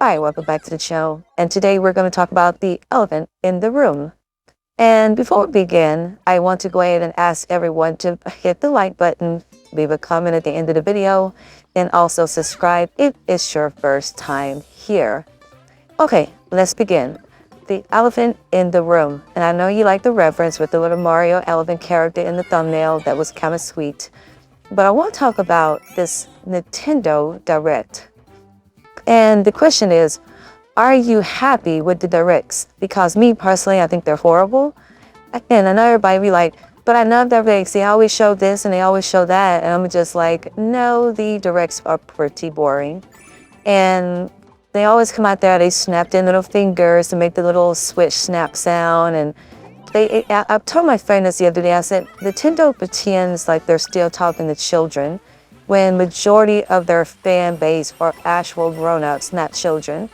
Hi, welcome back to the channel. And today we're going to talk about the elephant in the room. And before we begin, I want to go ahead and ask everyone to hit the like button, leave a comment at the end of the video, and also subscribe if it's your first time here. Okay, let's begin. The elephant in the room. And I know you like the reference with the little Mario elephant character in the thumbnail. That was kind of sweet. But I want to talk about this Nintendo Direct. And the question is, are you happy with the directs? Because me personally, I think they're horrible. And I know everybody be like, but I love directs. They always show this and they always show that. And I'm just like, no, the directs are pretty boring. And they always come out there, they snap their little fingers to make the little switch snap sound. And I told my friend this the other day, I said, Nintendo pretends like they're still talking to children when majority of their fan base are actual grown-ups, not children.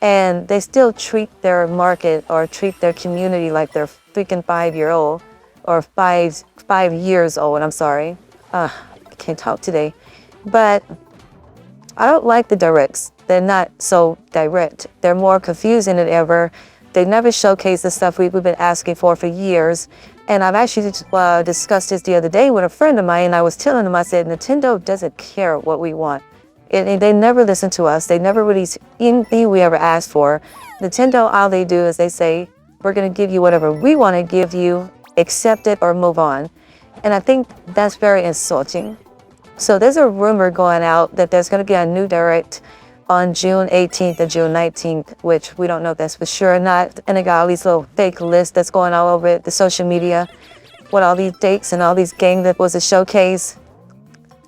And they still treat their market or treat their community like they're freaking 5-year-old or 5 years old, I'm sorry. I can't talk today. But I don't like the directs. They're not so direct. They're more confusing than ever. They never showcase the stuff we've been asking for years. And I've actually discussed this the other day with a friend of mine, and I was telling him, I said, Nintendo doesn't care what we want. They never listen to us. They never release anything we ever asked for. Nintendo, all they do is they say, we're going to give you whatever we want to give you, accept it or move on. And I think that's very insulting. So there's a rumor going out that there's going to be a new Direct on June 18th and June 19th, which we don't know if that's for sure or not. And they got all these little fake lists that's going all over the social media with all these dates and all these games that was a showcase.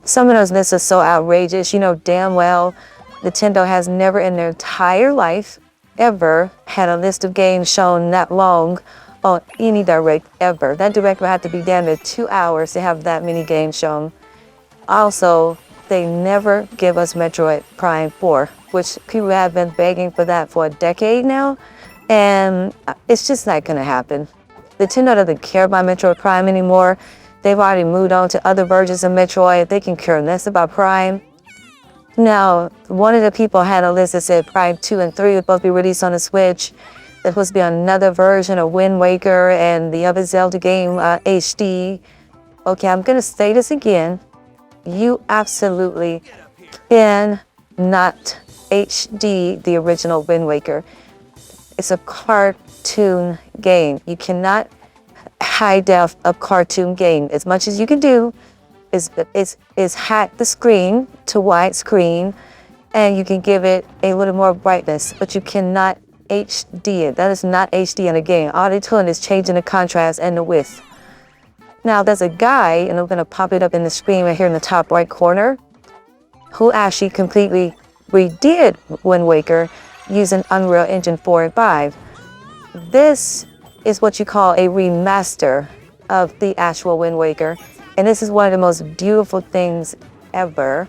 Some of those lists are so outrageous. You know damn well Nintendo has never in their entire life ever had a list of games shown that long on any Direct ever. That Direct would have to be damn near 2 hours to have that many games shown. Also, they never give us Metroid Prime 4, which people have been begging for that for a decade now, and it's just not going to happen. Nintendo doesn't care about Metroid Prime anymore. They've already moved on to other versions of Metroid. They can care less about Prime. Now, one of the people had a list that said Prime 2 and 3 were supposed to be released on the Switch. There's supposed to be another version of Wind Waker and the other Zelda game, HD. Okay, I'm going to say this again. You absolutely cannot HD the original Wind Waker. It's a cartoon game. You cannot high def a cartoon game. As much as you can do is hack the screen to widescreen, and you can give it a little more brightness, but you cannot HD it. That is not HD in a game. All they're doing is changing the contrast and the width. Now, there's a guy, and I'm going to pop it up in the screen right here in the top right corner, who actually completely redid Wind Waker using Unreal Engine 4 and 5. This is what you call a remaster of the actual Wind Waker, and this is one of the most beautiful things ever.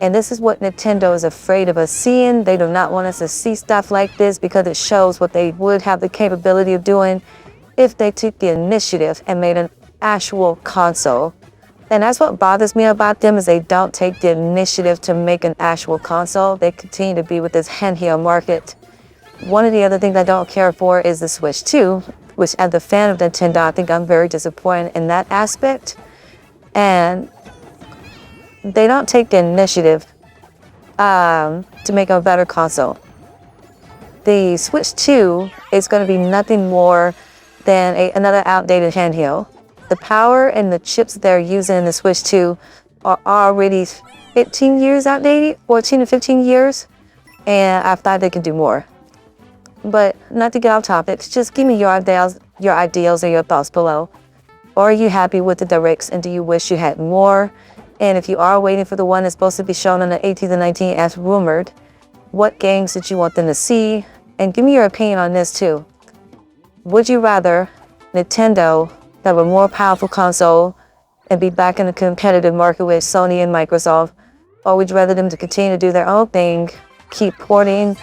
And this is what Nintendo is afraid of us seeing. They do not want us to see stuff like this because it shows what they would have the capability of doing if they took the initiative and made an actual console. And that's what bothers me about them, is they don't take the initiative to make an actual console. They continue to be with this handheld market. One of the other things I don't care for is the Switch 2, which as a fan of Nintendo, I think I'm very disappointed in that aspect. And they don't take the initiative to make a better console. The Switch 2 is going to be nothing more than another outdated handheld. The power and the chips they're using in the Switch 2 are already 15 years outdated, 14 to 15 years, and I thought they could do more. But not to get off topic, just give me your ideals or your thoughts below. Are you happy with the Directs, and do you wish you had more? And if you are waiting for the one that's supposed to be shown on the 18th and 19th as rumored, what games did you want them to see? And give me your opinion on this too. Would you rather Nintendo have a more powerful console and be back in the competitive market with Sony and Microsoft, or would you rather them to continue to do their own thing, keep porting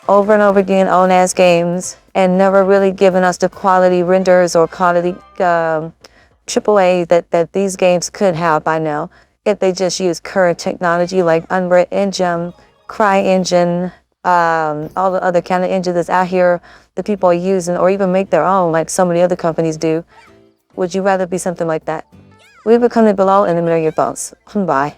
over and over again old ass games, and never really giving us the quality renders or quality AAA that these games could have by now if they just use current technology like Unreal Engine, CryEngine, all the other kind of engines that's out here that people are using, or even make their own like some of the other companies do? Would you rather be something like that? Leave a comment below and let me know your thoughts. Bye.